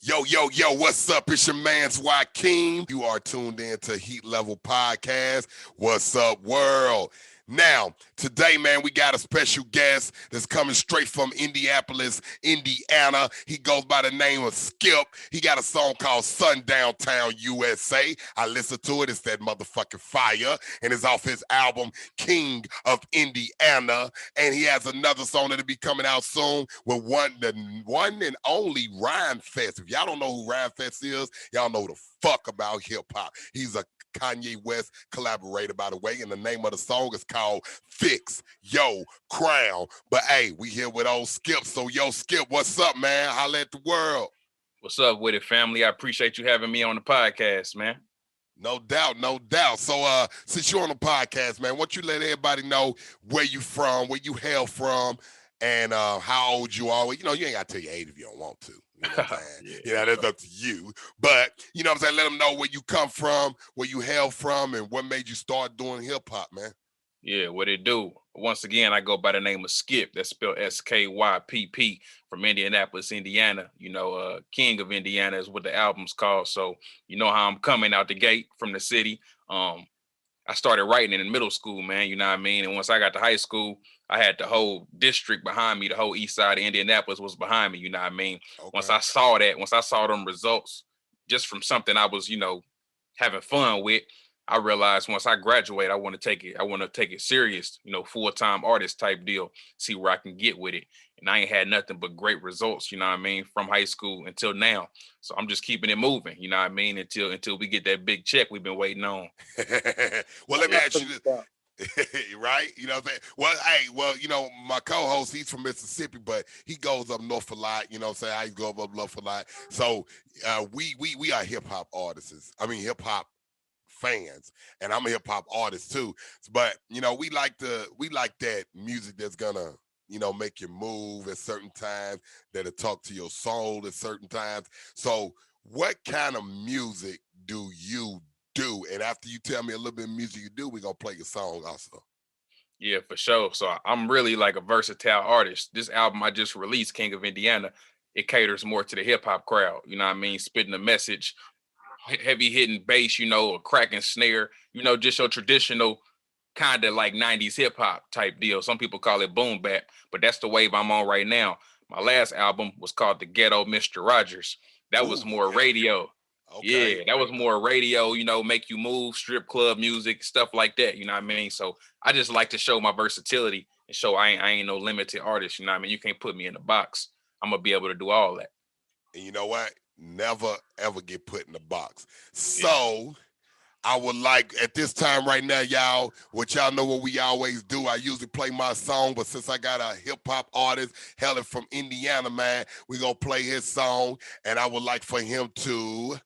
Yo, what's up? It's your man's Joaquin. You are tuned in to Heat Level Podcast. What's up, world? Now, today, man, we got a special guest that's coming straight from Indianapolis, Indiana. He goes by the name of Skypp. He got a song called Sundown Town, USA. I listened to it. It's that motherfucking fire. And it's off his album, King of Indiana. And he has another song that'll be coming out soon with the one and only Rhyme Fest. If y'all don't know who Rhyme Fest is, y'all know the fuck about hip-hop. He's a Kanye West collaborator, by the way, and the name of the song is called Fix Yo Crown. But hey, we here with old Skypp. So yo, Skypp, what's up, man? Holla at the world. What's up with it, family? I appreciate you having me on the podcast, man. No doubt. So since you're on the podcast, man, why don't you let everybody know where you from, where you hail from, and how old you are. You know, you ain't got to tell your age if you don't want to. You know what I'm saying? Yeah, that's up to you. But, you know what I'm saying? Let them know where you come from, where you hail from, and what made you start doing hip-hop, man. Yeah, what it do? Once again, I go by the name of Skypp. That's spelled S-K-Y-P-P, from Indianapolis, Indiana. You know, King of Indiana is what the album's called. So you know how I'm coming out the gate from the city. I started writing in middle school, man, you know what I mean? And once I got to high school, I had the whole district behind me. The whole east side of Indianapolis was behind me, you know what I mean? Okay. Once I saw them results, just from something I was, you know, having fun with, I realized once I graduate, I want to take it serious, you know, full-time artist type deal, see where I can get with it. And I ain't had nothing but great results, you know what I mean, from high school until now. So I'm just keeping it moving, you know what I mean, until we get that big check we've been waiting on. Well, let me ask you this. Right? You know what I'm saying? Well, you know, my co-host, he's from Mississippi, but he goes up north a lot, you know what I'm saying? I go up north a lot. So we are hip-hop artists. I mean, hip-hop fans, and I'm a hip-hop artist too. But, you know, we like that music that's gonna, you know, make you move at certain times, that'll talk to your soul at certain times. So what kind of music do you do? And after you tell me a little bit of music you do, we're gonna play your song also. Yeah, for sure. So I'm really like a versatile artist. This album I just released, King of Indiana, it caters more to the hip-hop crowd, you know what I mean? Spitting a message, heavy hitting bass, you know, a cracking snare, you know, just your traditional kind of like 90s hip hop type deal. Some people call it boom bap, but that's the wave I'm on right now. My last album was called The Ghetto Mr. Rogers. That was more radio. Okay. Yeah, that was more radio, you know, make you move, strip club music, stuff like that, you know what I mean? So I just like to show my versatility and show I ain't no limited artist, you know what I mean? You can't put me in a box. I'm going to be able to do all that. And you know what? Never, ever get put in a box. So I would like, at this time right now, y'all, what y'all know what we always do. I usually play my song, but since I got a hip-hop artist hailing from Indiana, man, we're going to play his song, and I would like for him to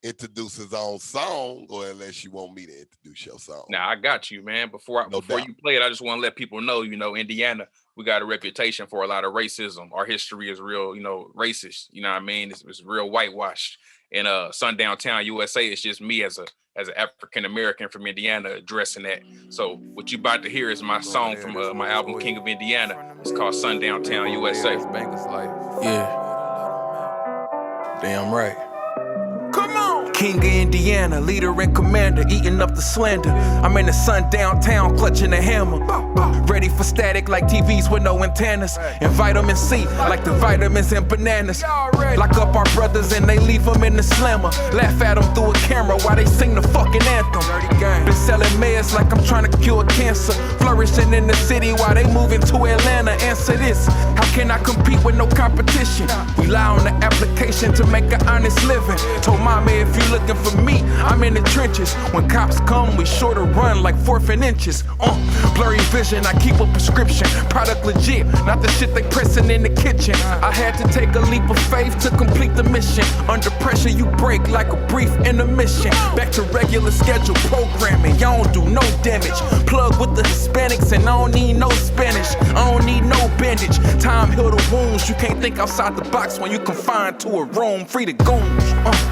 introduce his own song, or unless you want me to introduce your song. Now, I got you, man. Before you play it, I just want to let people know, you know, Indiana, we got a reputation for a lot of racism. Our history is real, you know, racist. You know what I mean? It's real whitewashed. And Sundown Town, USA, it's just me as an African-American from Indiana addressing that. So what you about to hear is my song from my album, King of Indiana. It's called Sundown Town, USA. Yeah. Damn right. Come on! King of Indiana, leader and commander, eating up the slander. I'm in the sundown town, clutching a hammer. Ready for static like TVs with no antennas. And vitamin C, like the vitamins in bananas. Lock up our brothers and they leave them in the slammer. Laugh at them through a camera while they sing the fucking anthem. Been selling meds like I'm trying to cure cancer. Flourishing in the city while they moving to Atlanta. Answer this, how can I compete with no competition? We lie on the application to make an honest living. Told mama, if you looking for me, I'm in the trenches. When cops come, we sure to run like 4th and inches. Blurry vision, I keep a prescription. Product legit, not the shit they pressing in the kitchen. I had to take a leap of faith to complete the mission. Under pressure, you break like a brief intermission. Back to regular schedule programming, y'all don't do no damage. Plug with the Hispanics and I don't need no Spanish. I don't need no bandage. Time heal the wounds. You can't think outside the box when you confined to a room. Free to goons.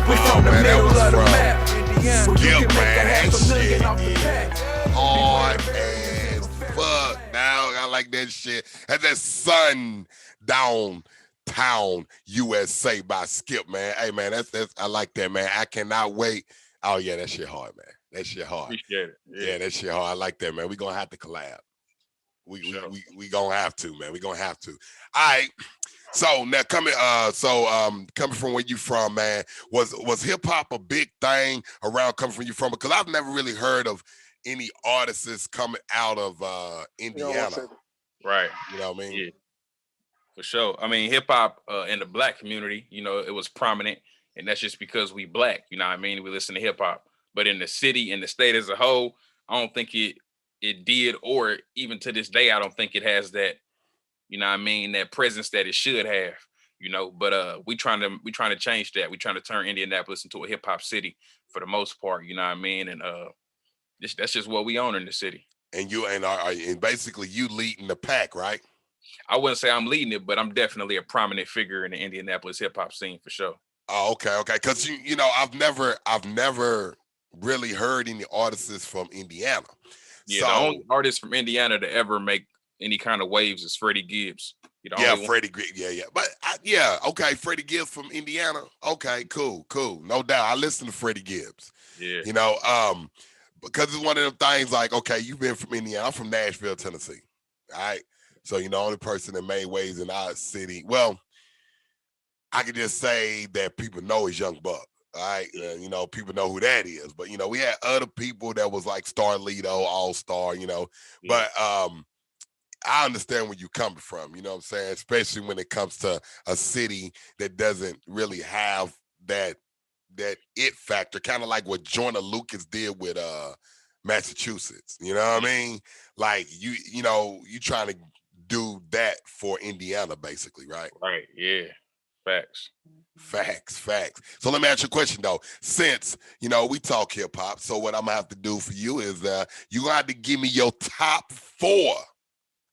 We from the middle of the map. Skypp, man, that shit hard as fuck. Now I like that shit. That's that Sundown Town USA by Skypp, man. Hey man, that's I like that, man. I cannot wait. Oh yeah, that shit hard, man. That shit hard. Appreciate it. Yeah, that shit hard. I like that, man. We gonna have to collab. We gonna have to, man. We gonna have to. All right. So now coming from where you from, man, was hip hop a big thing around coming from you from? Because I've never really heard of any artists coming out of Indiana. Right. You know what I mean? Yeah. For sure. I mean, hip hop in the Black community, you know, it was prominent, and that's just because we Black. You know what I mean? We listen to hip hop, but in the city, in the state as a whole, I don't think it did, or even to this day, I don't think it has that. You know what I mean? That presence that it should have. You know, but we trying to change that. We trying to turn Indianapolis into a hip hop city for the most part. You know what I mean? And that's just what we own in the city. And and basically you leading the pack, right? I wouldn't say I'm leading it, but I'm definitely a prominent figure in the Indianapolis hip hop scene for sure. Oh, okay. Because you know, I've never really heard any artists from Indiana. Yeah, the only artist from Indiana to ever make any kind of waves is Freddie Gibbs. Freddie Gibbs. Yeah. But okay, Freddie Gibbs from Indiana. Okay, cool. No doubt. I listen to Freddie Gibbs. Yeah. You know, because it's one of them things like, okay, you've been from Indiana. I'm from Nashville, Tennessee. All right. So, you know, the only person that made waves in our city, well, I could just say that people know is Young Buck. All right. You know, people know who that is. But, you know, we had other people that was like Starlito, All-Star, you know. Yeah. But I understand where you're coming from, you know what I'm saying? Especially when it comes to a city that doesn't really have that it factor, kind of like what Joyner Lucas did with Massachusetts. You know what I mean? Like you know, you trying to do that for Indiana, basically, right? Right. Yeah. Facts. So let me ask you a question though. Since you know we talk hip hop, so what I'm gonna have to do for you is you gonna have to give me your top 4.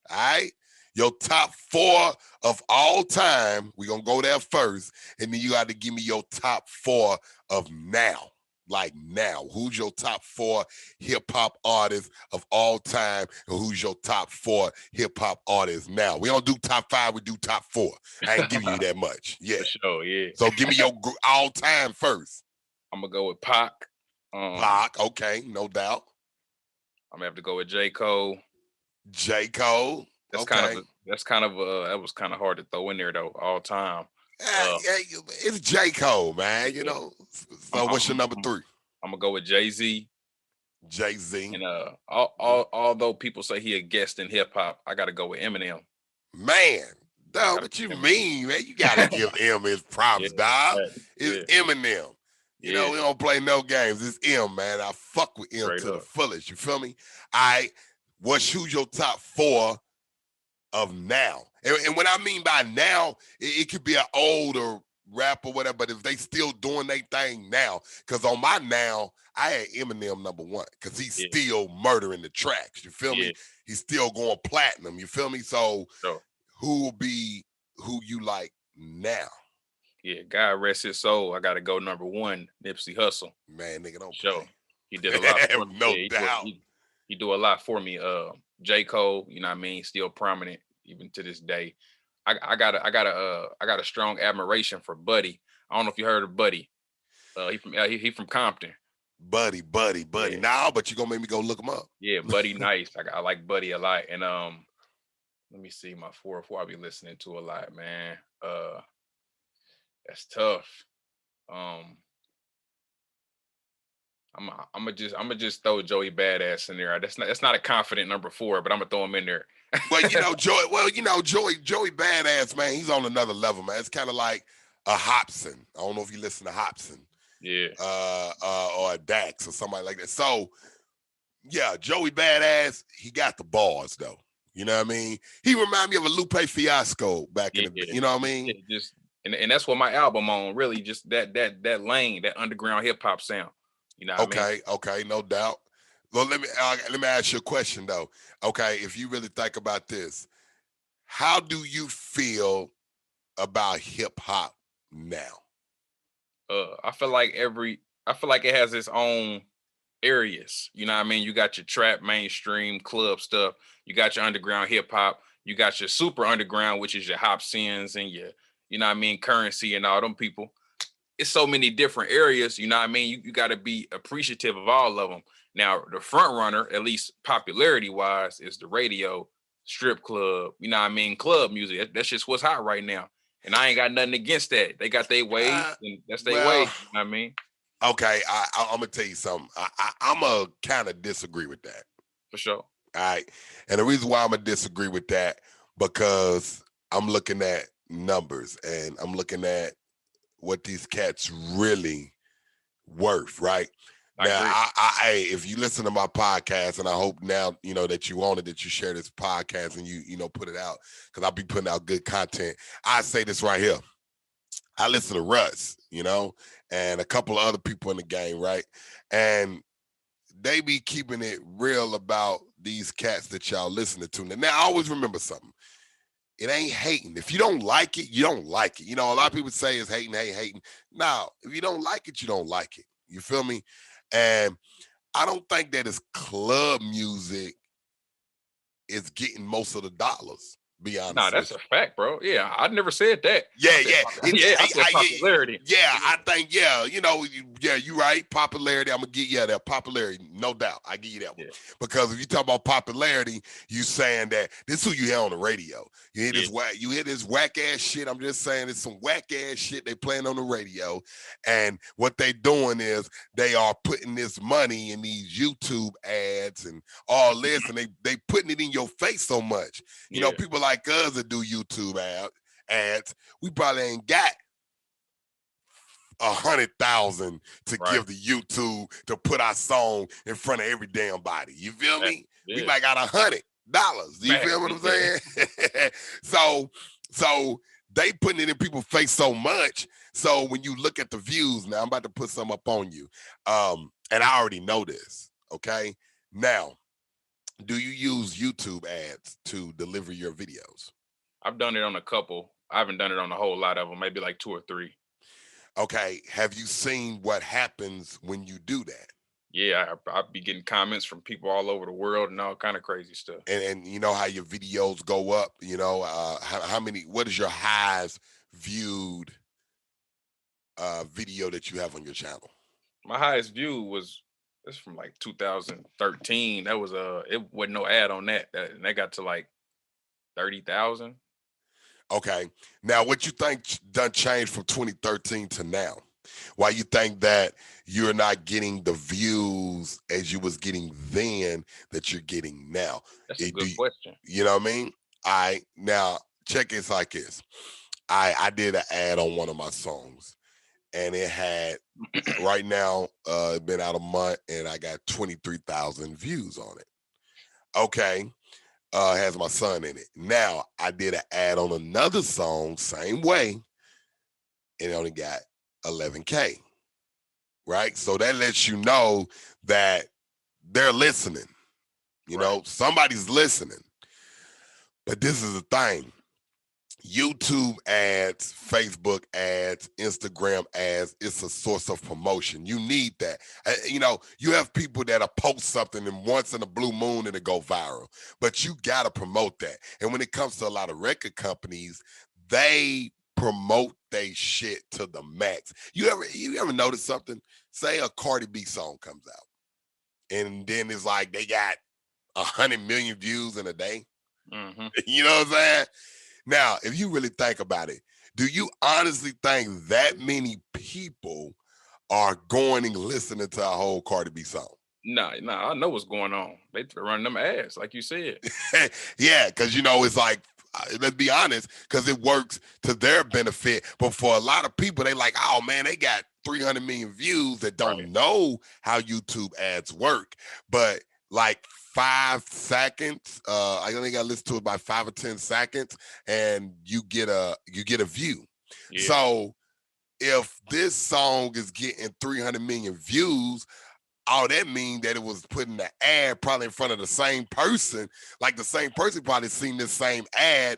All right, your top 4 of all time. We're gonna go there first, and then you got to give me your top 4 of now. Like now, who's your top 4 hip hop artists of all time, and who's your top 4 hip hop artists now? We don't do top 5, we do top 4. I ain't giving you that much. Yeah, for sure. Yeah. So give me your all time first. I'm gonna go with Pac. Pac, okay, no doubt. I'm gonna have to go with J. Cole. That's okay. That was kind of hard to throw in there though. All time. It's J. Cole, man. You know. So what's your number 3? I'm gonna go with Jay-Z. And although people say he a guest in hip hop, I gotta go with Eminem. Man, dog, what you mean, man? You gotta give him his props, dog. It's Eminem. You know, we don't play no games. It's M, man. I fuck with M to the fullest. You feel me? Who's your top 4 of now? And what I mean by now, it could be an older rap or whatever, but if they still doing their thing now, because on my now, I had Eminem number 1, because he's still murdering the tracks. You feel me? He's still going platinum. You feel me? So who will be who you like now? Yeah, God rest his soul. I got to go number 1, Nipsey Hussle. Man, nigga, don't play. He did a lot for me. No doubt. He do a lot for me. J. Cole, you know what I mean? Still prominent even to this day. I got a strong admiration for Buddy. I don't know if you heard of Buddy. He from Compton. Buddy. Yeah. Nah, but you gonna make me go look him up. Yeah, Buddy nice. I like Buddy a lot. And let me see my 4 I be listening to a lot, man. That's tough. I'm gonna just throw Joey Badass in there. That's not a confident number 4, but I'm gonna throw him in there. Well, you know, Joey Badass, man, he's on another level, man. It's kind of like a Hobson. I don't know if you listen to Hobson. Yeah. Or a Dax or somebody like that. So, yeah, Joey Badass, he got the bars, though. You know what I mean? He remind me of a Lupe Fiasco back in the day. You know what I mean? And that's what my album on, really, just that lane, that underground hip hop sound. You know what I mean? Okay, no doubt. Well, let me ask you a question though. Okay, if you really think about this, how do you feel about hip hop now? I feel like it has its own areas. You know what I mean? You got your trap, mainstream, club stuff. You got your underground hip hop. You got your super underground, which is your Hobsons and your you know what I mean, Currency and all them people. It's so many different areas, you know what I mean? You got to be appreciative of all of them. Now, the front runner, at least popularity-wise, is the radio, strip club, you know what I mean, club music. That's just what's hot right now. And I ain't got nothing against that. They got their way, and that's their way, you know what I mean? Okay, I'm going to tell you something. I'm going to kind of disagree with that. For sure. All right. And the reason why I'm going to disagree with that, because I'm looking at numbers and I'm looking at what these cats really worth, right? If you listen to my podcast, and I hope now, you know, that you own it, that you share this podcast and you know, put it out, because I'll be putting out good content. I say this right here. I listen to Russ, you know, and a couple of other people in the game, right? And they be keeping it real about these cats that y'all listening to. Now, I always remember something. It ain't hating. If you don't like it, you don't like it. You know, a lot of people say it's hating, hating. No, if you don't like it, you don't like it. You feel me? And I don't think that it's club music is getting most of the dollars. Be honest. Nah, that's a fact, bro. Yeah, I never said that. I said popularity. I think, you know, you right. Popularity, I'm gonna get that popularity, no doubt. I give you that one. Because if you talk about popularity, you saying that this is who you hear on the radio. You hear this whack ass shit. I'm just saying it's some whack ass shit they playing on the radio. And what they doing is they are putting this money in these YouTube ads and all this, and they putting it in your face so much. You know, people like us that do YouTube ads, we probably ain't got 100,000 to give the YouTube to put our song in front of every damn body. You feel me? We might got $100. You feel what I'm saying? So they putting it in people's face so much. So when you look at the views, now I'm about to put some up on you. And I already know this. Okay. Now, do you use YouTube ads to deliver your videos? I've done it on a couple. I haven't done it on a whole lot of them, maybe like 2 or 3. Okay. Have you seen what happens when you do that? Yeah, I'll be getting comments from people all over the world and all kind of crazy stuff. And you know how your videos go up? You know, what is your highest viewed video that you have on your channel? My highest view was, it's from like 2013. That was it wasn't no ad on that. And that got to like 30,000. Okay. Now, what you think done changed from 2013 to now? Why you think that you're not getting the views as you was getting then that you're getting now? That's a good question. You know what I mean? All right. Now, check it like this. I did an ad on one of my songs. And it had, right now, been out a month, and I got 23,000 views on it. Okay. Has my son in it. Now, I did an ad on another song, same way, and it only got 11K. Right? So that lets you know that they're listening. You know, somebody's listening. But this is the thing. YouTube ads, Facebook ads, Instagram ads, it's a source of promotion. You need that. You know, you have people that'll post something and once in a blue moon and it go viral, but you got to promote that. And when it comes to a lot of record companies, they promote they shit to the max. You ever notice something? Say a Cardi B song comes out and then it's like they got 100 million views in a day. Mm-hmm. You know what I'm saying? Now, if you really think about it, do you honestly think that many people are going and listening to a whole Cardi B song? Nah, I know what's going on. They run them ads, like you said. Yeah, because, you know, it's like, let's be honest, because it works to their benefit. But for a lot of people, they like, oh, man, they got 300 million views that don't know how YouTube ads work. But like 5 seconds, I only got to listen to it by 5 or 10 seconds, and you get a view. Yeah. So if this song is getting 300 million views, all that means that it was putting the ad probably in front of the same person. Like the same person probably seen this same ad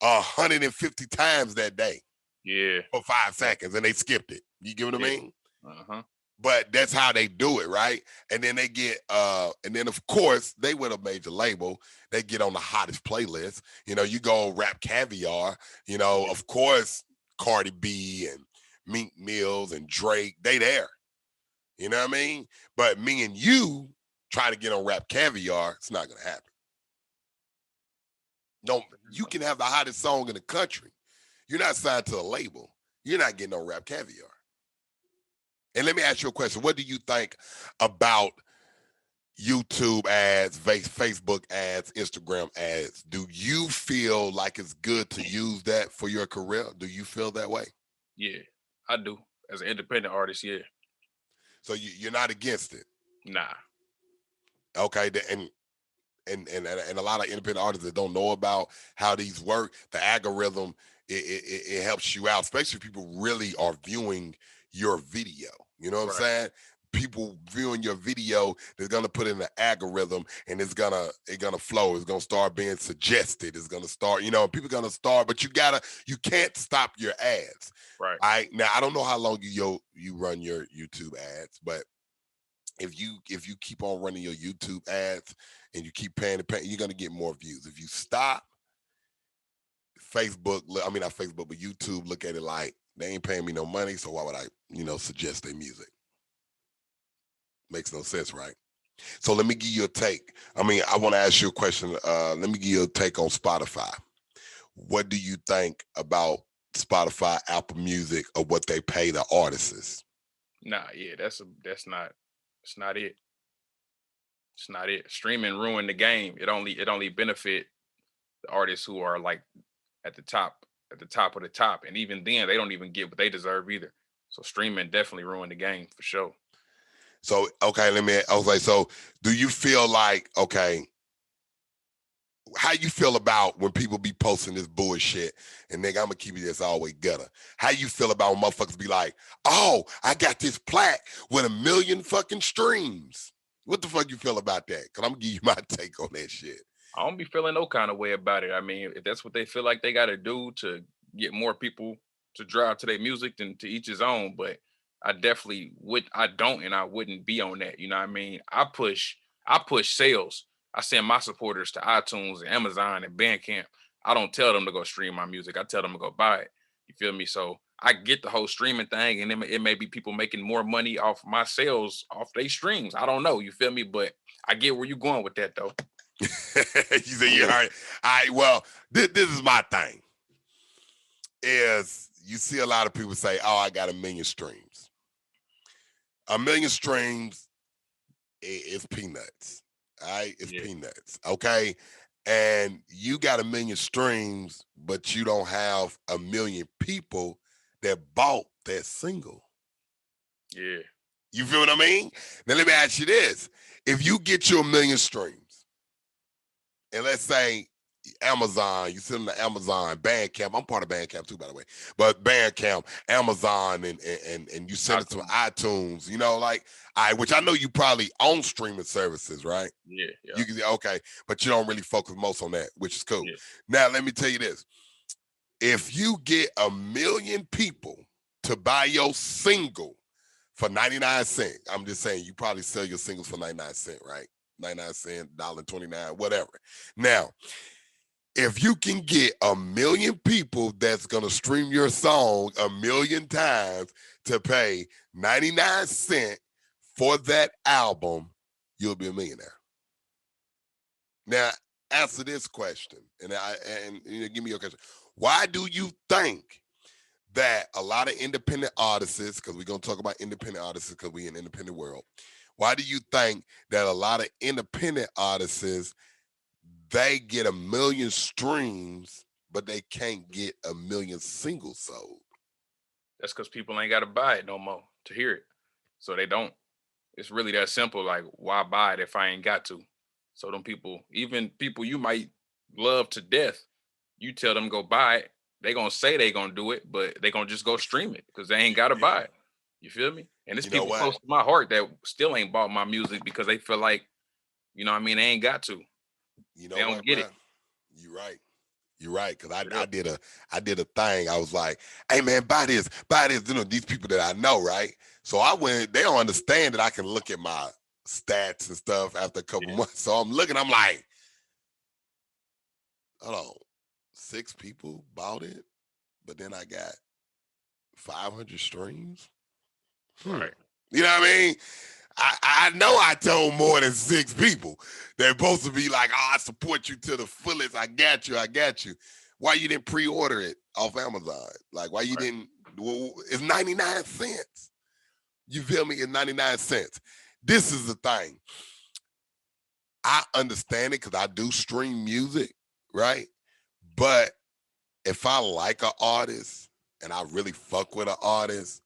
150 times that day. Yeah. For 5 seconds, and they skipped it. You get what I mean? Uh-huh. But that's how they do it, right? And then they get, and then of course, they with a major label, they get on the hottest playlist. You know, you go Rap Caviar, you know, of course, Cardi B and Meek Mills and Drake, they there. You know what I mean? But me and you try to get on Rap Caviar, it's not gonna happen. No, you can have the hottest song in the country. You're not signed to a label. You're not getting on Rap Caviar. And let me ask you a question. What do you think about YouTube ads, Facebook ads, Instagram ads? Do you feel like it's good to use that for your career? Do you feel that way? Yeah, I do. As an independent artist, yeah. So you're not against it? Nah. Okay, and a lot of independent artists that don't know about how these work, the algorithm, it helps you out, especially if people really are viewing your video. You know what I'm saying? People viewing your video, they're gonna put in the algorithm, and it's gonna flow. It's gonna start being suggested. It's gonna start, people are gonna start, but you can't stop your ads. Right. Now I don't know how long you run your YouTube ads, but if you keep on running your YouTube ads and you keep paying, you're gonna get more views. If you stop, Facebook, I mean not Facebook, but YouTube look at it like they ain't paying me no money, so why would I, suggest their music? Makes no sense, right? So let me give you a take. I want to ask you a question. Let me give you a take on Spotify. What do you think about Spotify, Apple Music, or what they pay the artists? Nah, yeah, it's not it. It's not it. Streaming ruined the game. It only benefit the artists who are like at the top of the top. And even then, they don't even get what they deserve either. So streaming definitely ruined the game for sure. So, okay, so do you feel like, okay, how you feel about when people be posting this bullshit and nigga, I'm gonna keep it this always gutter. How you feel about when motherfuckers be like, oh, I got this plaque with 1 million fucking streams. What the fuck you feel about that? Cause I'm gonna give you my take on that shit. I don't be feeling no kind of way about it. I mean, if that's what they feel like they gotta do to get more people to drive to their music, then to each his own. But I definitely wouldn't be on that. You know what I mean? I push sales. I send my supporters to iTunes and Amazon and Bandcamp. I don't tell them to go stream my music. I tell them to go buy it. You feel me? So I get the whole streaming thing, and it may be people making more money off my sales, off their streams. I don't know. You feel me? But I get where you're going with that, though. You say you heard. All right, well, this is my thing. Is you see a lot of people say, oh, I got 1 million streams. 1 million streams is peanuts. All right, it's peanuts. Okay, and you got 1 million streams, but you don't have 1 million people that bought that single. Yeah. You feel what I mean? Now let me ask you this: if you get your 1 million streams, and let's say Amazon, you send them to Amazon, Bandcamp. I'm part of Bandcamp too, by the way. But Bandcamp, Amazon, and you send it to iTunes. Which I know you probably own streaming services, right? Yeah. You can okay, but you don't really focus most on that, which is cool. Yeah. Now let me tell you this: if you get 1 million people to buy your single for 99 cents, I'm just saying you probably sell your singles for 99 cents, right? 99 cents, $1.29, whatever. Now, if you can get 1 million people that's gonna stream your song 1 million times to pay 99 cents for that album, you'll be a millionaire. Now, answer this question, and give me your question. Why do you think that a lot of independent artists, because we're gonna talk about independent artists because we're in an independent world, why do you think that a lot of independent artists, they get 1 million streams, but they can't get 1 million singles sold? That's because people ain't got to buy it no more to hear it. So they don't. It's really that simple. Like, why buy it if I ain't got to? So them people, even people you might love to death, you tell them go buy it, they gonna say they gonna do it, but they gonna just go stream it because they ain't got to buy it. You feel me? And it's people close to my heart that still ain't bought my music because they feel like, they ain't got to. You know they don't get it. You're right. You're right. Cause I did a thing. I was like, hey man, buy this. These people that I know, right? So I went, they don't understand that I can look at my stats and stuff after a couple months. So I'm looking, I'm like, hold on, 6 people bought it, but then I got 500 streams. Right. You know what I mean? I know I told more than 6 people. They're supposed to be like, oh, I support you to the fullest. I got you. Why you didn't pre-order it off Amazon? Like, why you didn't? Well, it's 99 cents. You feel me? It's 99 cents. This is the thing. I understand it because I do stream music, right? But if I like an artist and I really fuck with an artist,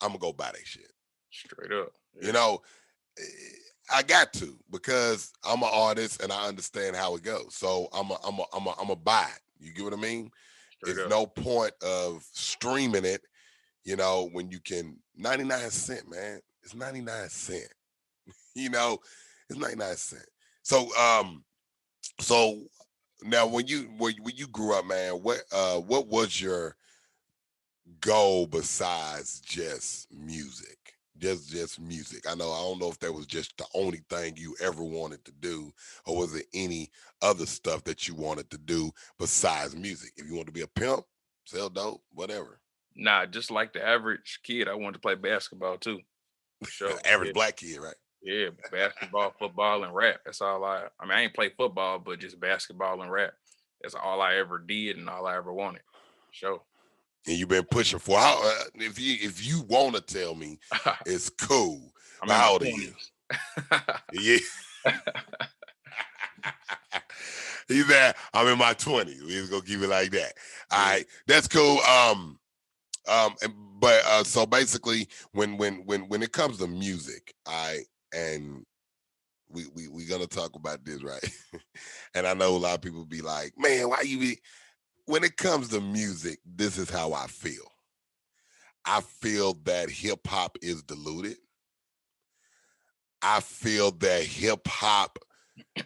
I'm gonna go buy that shit. Straight up. Yeah. You know, I got to, because I'm an artist and I understand how it goes. So I'm a buy it. You get what I mean? There's no point of streaming it, you know, when you can. 99 cents, man. It's 99 cents. You know, it's 99 cents. So so now when you grew up, man, what was your goal besides just music? Just music. I don't know if that was just the only thing you ever wanted to do, or was it any other stuff that you wanted to do besides music? If you want to be a pimp, sell dope, whatever. Nah, just like the average kid, I wanted to play basketball too. For sure. Average black kid, right? Yeah, basketball, football, and rap. That's all I ain't play football, but just basketball and rap. That's all I ever did and all I ever wanted. Sure. And you've been pushing for how? If you want to tell me, it's cool. How old are you? Yeah. He's there. I'm in my 20s. We just gonna keep it like that. All right, that's cool. But so basically, when it comes to music, and we gonna talk about this, right? And I know a lot of people be like, man, why you be? When it comes to music, this is how I feel. I feel that hip hop is diluted. I feel that hip hop,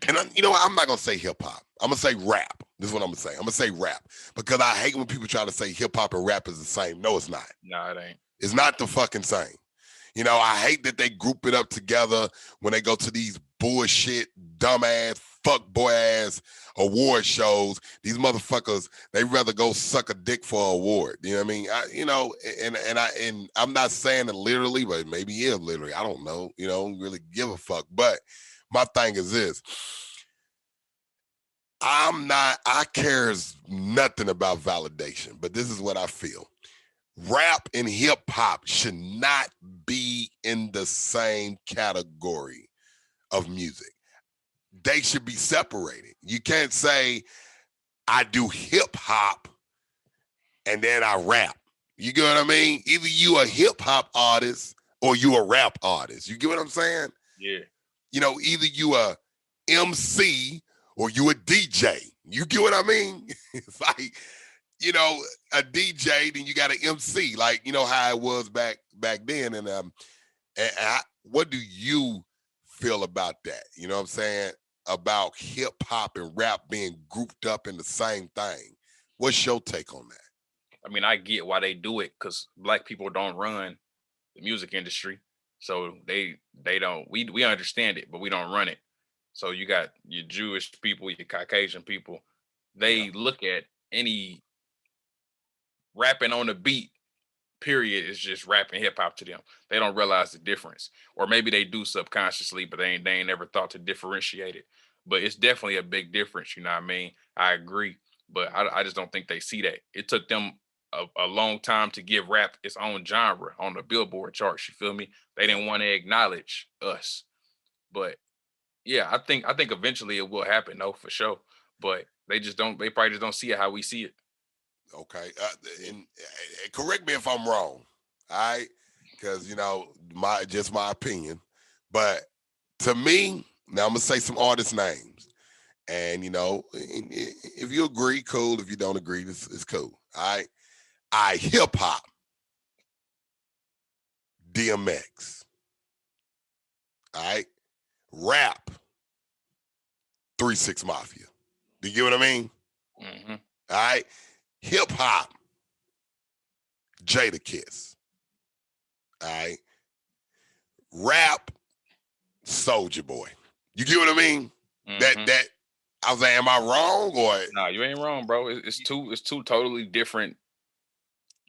and you know what? I'm not gonna say hip hop. I'm gonna say rap. This is what I'm gonna say. I'm gonna say rap, because I hate when people try to say hip hop and rap is the same. No, it's not. No, it ain't. It's not the fucking same. You know, I hate that they group it up together when they go to these bullshit, dumbass, fuckboy ass award shows. These motherfuckers, they rather go suck a dick for an award. You know what I mean? And I'm not saying it literally, but maybe yeah, literally. I don't know. You know, don't really give a fuck. But my thing is this. I cares nothing about validation, but this is what I feel. Rap and hip hop should not be in the same category of music. They should be separated. You can't say I do hip hop and then I rap. You get what I mean? Either you a hip hop artist or you a rap artist. You get what I'm saying? Yeah. You know, either you a MC or you a DJ. You get what I mean? It's like, you know, a DJ, then you got an MC, like, you know how it was back then. And what do you feel about that? You know what I'm saying? About hip hop and rap being grouped up in the same thing. What's your take on that? I mean, I get why they do it, because black people don't run the music industry. So they don't, we understand it, but we don't run it. So you got your Jewish people, your Caucasian people, they look at any rapping on the beat, period, is just rapping hip hop to them. They don't realize the difference. Or maybe they do subconsciously, but they ain't never thought to differentiate it. But it's definitely a big difference, you know what I mean? I agree, but I just don't think they see that. It took them a long time to give rap its own genre on the Billboard charts, you feel me? They didn't want to acknowledge us. But yeah, I think eventually it will happen, though, for sure. But they probably just don't see it how we see it. Okay, and correct me if I'm wrong, all right? Because, you know, my opinion. But to me, now I'm gonna say some artist names, and you know, if you agree, cool. If you don't agree, it's cool. All right, hip hop, DMX. All right, rap, 3 6 Mafia. Do you get what I mean? Mm-hmm. All right. Hip hop, Jadakiss. All right. Rap, Soulja Boy. You get what I mean? Mm-hmm. That I was like, am I wrong or? No, you ain't wrong, bro. It's two totally different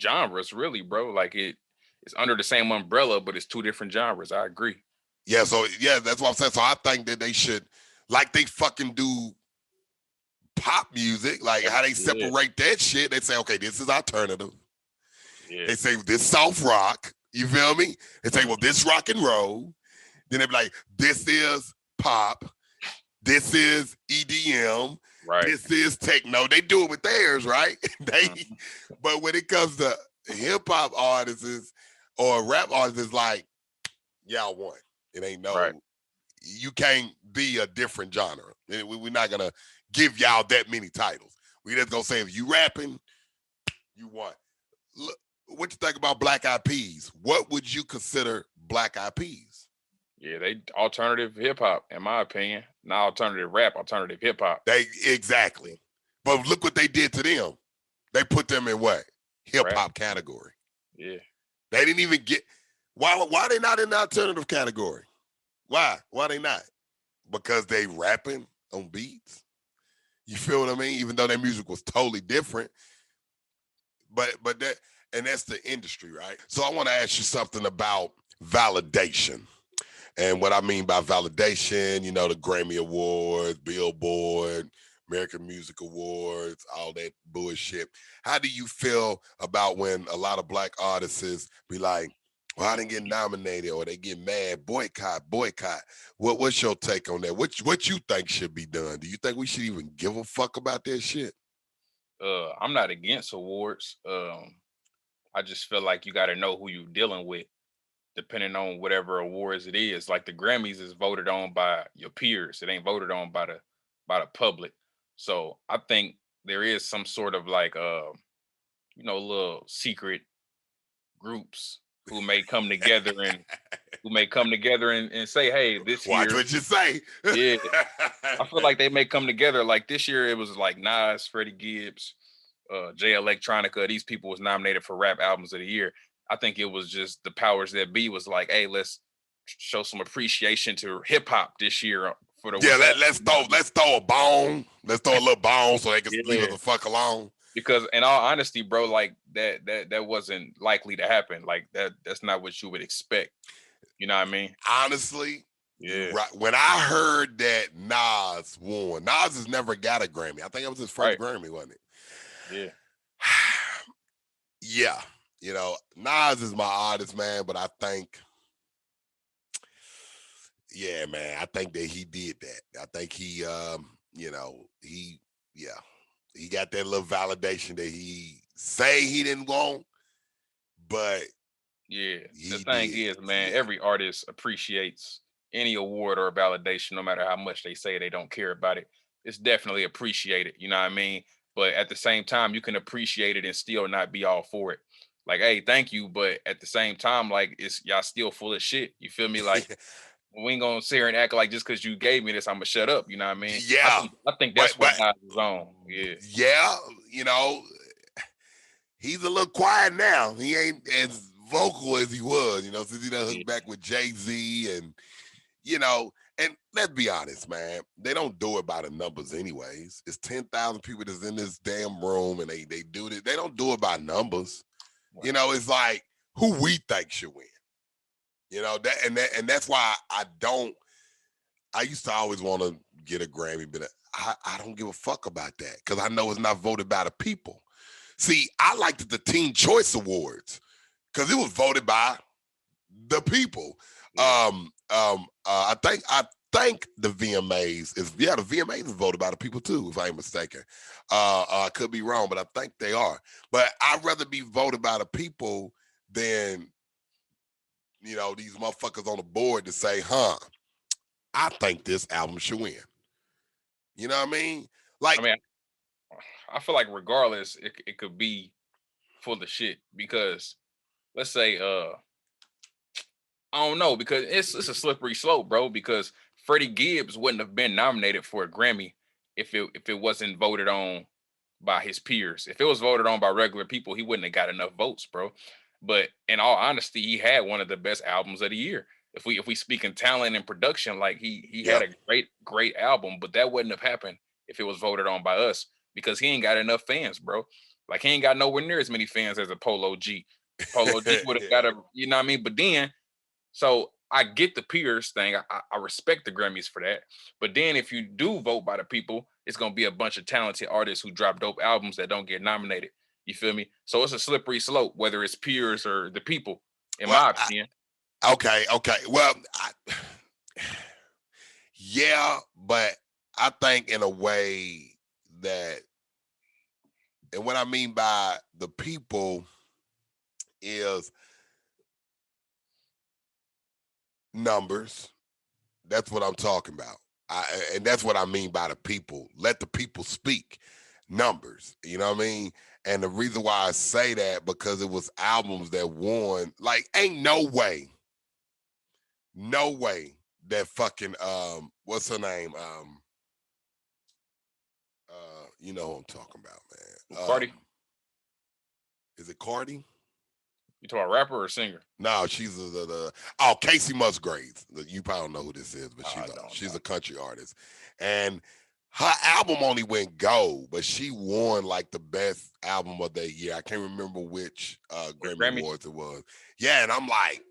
genres, really, bro. Like it's under the same umbrella, but it's two different genres. I agree. Yeah, so yeah, that's what I'm saying. So I think that they should, like they fucking do pop music, like how they Yeah, separate that shit. They say, okay, this is alternative. yeah. They say this soft rock. You feel me? They say, well, this rock and roll. Then they be like, this is pop. This is EDM. Right. This is techno. They do it with theirs, right? Mhm. But when it comes to hip hop artists or rap artists, it's like, y'all won. It ain't no, Right. you can't be a different genre. We're not gonna give y'all that many titles. We just gonna say if you rapping, you won. Look, what you think about Black Eyed Peas? What would you consider Black Eyed Peas? Yeah, they alternative hip hop, in my opinion. Not alternative rap, alternative hip hop. They exactly. But look what they did to them. They put them in what? Hip Rap. hop category. Yeah. They didn't even get why they not in the alternative category? Why? Why they not? Because they rapping on beats. You feel what I mean? Even though their music was totally different. But that, and that's the industry, right? So I want to ask you something about validation. And what I mean by validation, you know, the Grammy Awards, Billboard, American Music Awards, all that bullshit. How do you feel about when a lot of black artists be like, well, I didn't get nominated, or they get mad, boycott? What's your take on that? What you think should be done? Do you think we should even give a fuck about that shit? I'm not against awards. I just feel like you got to know who you're dealing with, depending on whatever awards it is. Like the Grammys is voted on by your peers. It ain't voted on by the public. So I think there is some sort of like little secret groups who may come together and say, hey, this Watch year, what you say. yeah. I feel like they may come together. Like this year, it was like Nas, Freddie Gibbs, Jay Electronica. These people was nominated for rap albums of the year. I think it was just the powers that be was like, hey, let's show some appreciation to hip hop this year for the let's throw a bone. Let's throw a little bone so they can leave us the fuck alone. Because in all honesty, bro, like that wasn't likely to happen. Like that's not what you would expect. You know what I mean? Honestly, yeah. Right. When I heard that Nas won, Nas has never got a Grammy. I think it was his first Grammy, wasn't it? Yeah. Yeah. You know, Nas is my artist, man, but I think, yeah, man, I think that he did that. I think he, he got that little validation that he say he didn't want, but yeah, the thing is, man, every artist appreciates any award or validation, no matter how much they say they don't care about it. It's definitely appreciated, you know what I mean? But at the same time, you can appreciate it and still not be all for it. Like, hey, thank you, but at the same time, like, it's y'all still full of shit. You feel me? Like, we ain't gonna sit here and act like just because you gave me this, I'm gonna shut up. You know what I mean? Yeah, I think that's what Nas is on. Yeah, yeah. You know, he's a little quiet now. He ain't as vocal as he was. You know, since he done hooked back with Jay-Z, and you know. And let's be honest, man, they don't do it by the numbers anyways. It's 10,000 people that's in this damn room and they do it. They don't do it by numbers. Wow. You know, it's like who we think should win. You know, and that's why I used to always want to get a Grammy, but I don't give a fuck about that because I know it's not voted by the people. See, I liked the Teen Choice Awards because it was voted by the people. Yeah. I think the VMAs the VMAs is voted by the people too, if I ain't mistaken. I could be wrong, but I think they are. But I'd rather be voted by the people than, you know, these motherfuckers on the board to say, I think this album should win. You know what I mean? Like, I mean, I feel like regardless, it could be full of shit because let's say, I don't know, because it's a slippery slope, bro. Because Freddie Gibbs wouldn't have been nominated for a Grammy if it wasn't voted on by his peers. If it was voted on by regular people, he wouldn't have got enough votes, bro. But in all honesty, he had one of the best albums of the year. If we speak in talent and production, like he had a great album, but that wouldn't have happened if it was voted on by us because he ain't got enough fans, bro. Like, he ain't got nowhere near as many fans as a Polo G. Polo G would have got a, you know what I mean? But then, so I get the peers thing. I respect the Grammys for that. But then if you do vote by the people, it's going to be a bunch of talented artists who drop dope albums that don't get nominated. You feel me? So it's a slippery slope, whether it's peers or the people, in my opinion. Okay. Well, yeah, but I think in a way that, and what I mean by the people is numbers. That's what I'm talking about. And that's what I mean by the people. Let the people speak. Numbers. You know what I mean? And the reason why I say that, because it was albums that won. Like, ain't no way that fucking what's her name? You know what I'm talking about, man. Cardi. Is it Cardi? You talking about rapper or singer? No, she's Casey Musgraves. You probably don't know who this is, but she's a country artist. And her album only went gold, but she won like the best album of that year. I can't remember which Grammy Awards it was. Yeah, and I'm like,